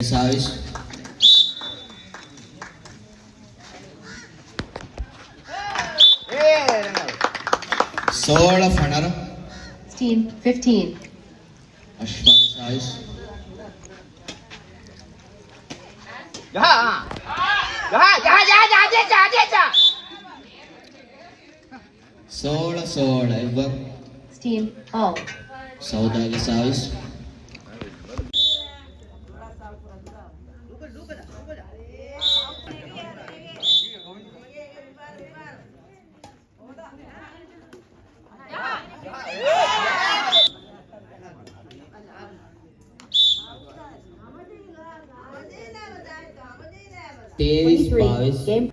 service. Sola Fanara. 15. Ashfaq service. Sola ever. All. Saudaga service. Tevis 22. Game.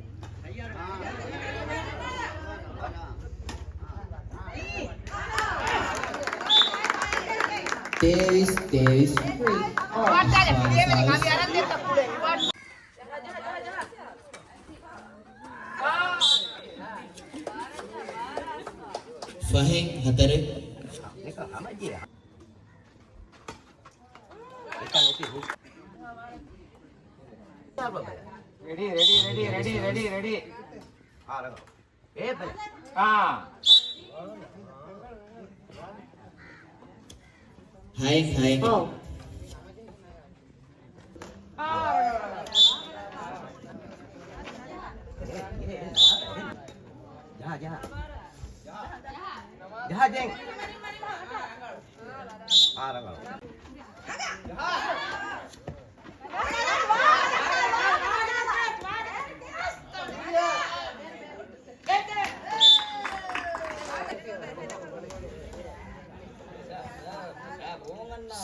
Tevis. 3. All. Fahing Hatare. Ready. High. All. Jahat jeng.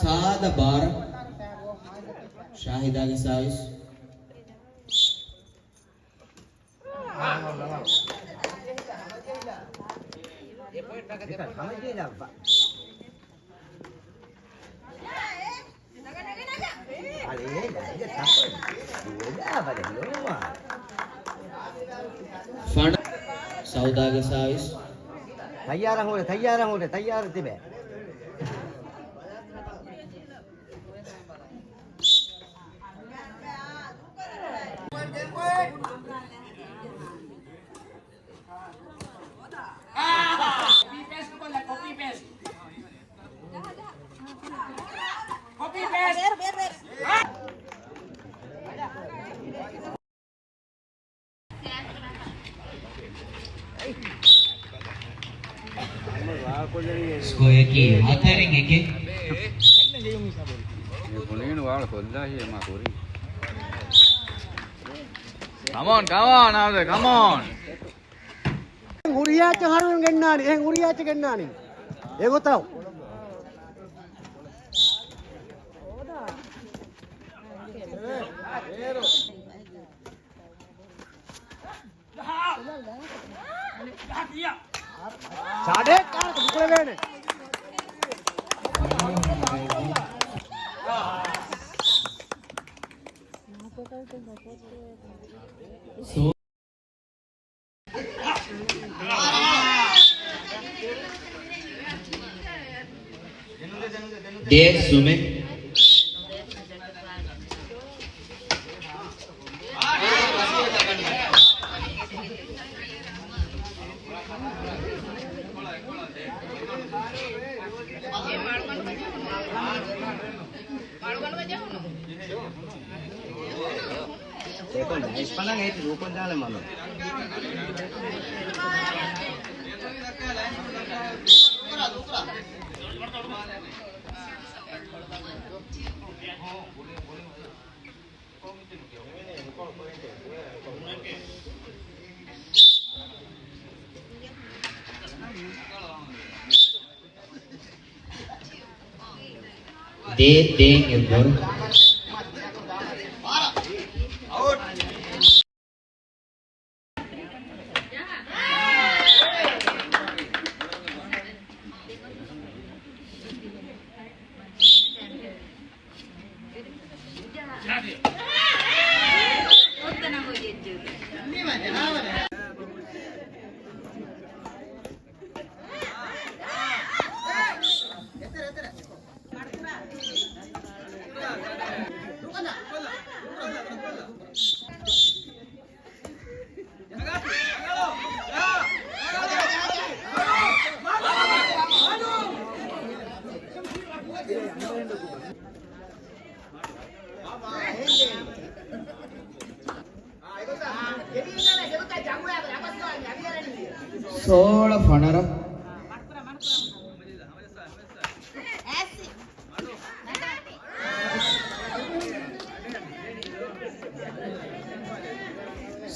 Sada Bar. Shahidaga service. Fund. Saudaga service. तैयार तिबे Square key. Hataring eke. Come on, Abde, come on. Uriyacha harun gennani, uriyacha gennani. Ego tau. Sade kan bukule vene. So. Dev Sume. देखो nice पना है तो कौन जाने मानो They deng ever. 16 ಫಣರ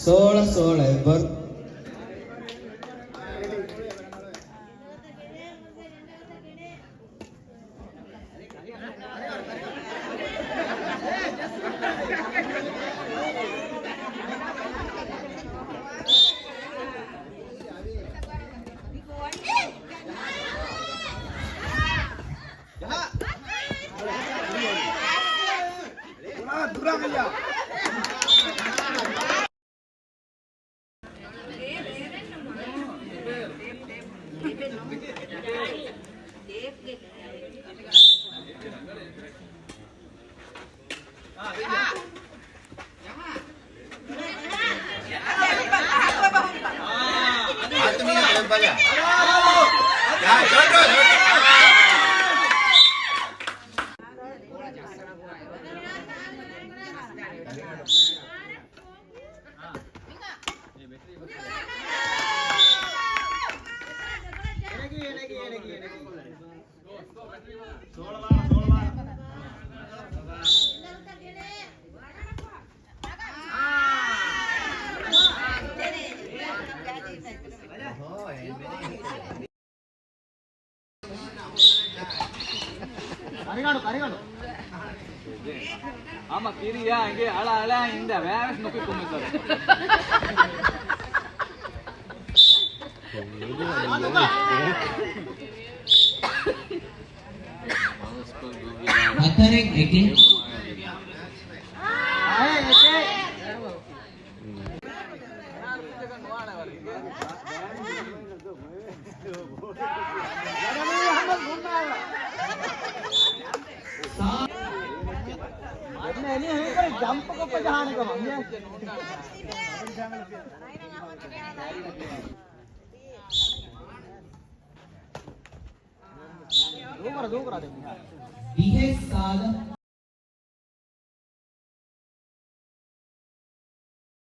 सोलह सोलह बर ஆமா கிரியா இங்கே அழ அழ இந்த வேற நோக்கி கும்பிட்டாரு Attaring again. जंप को पजाने का मम्मी दो करा दे BS साल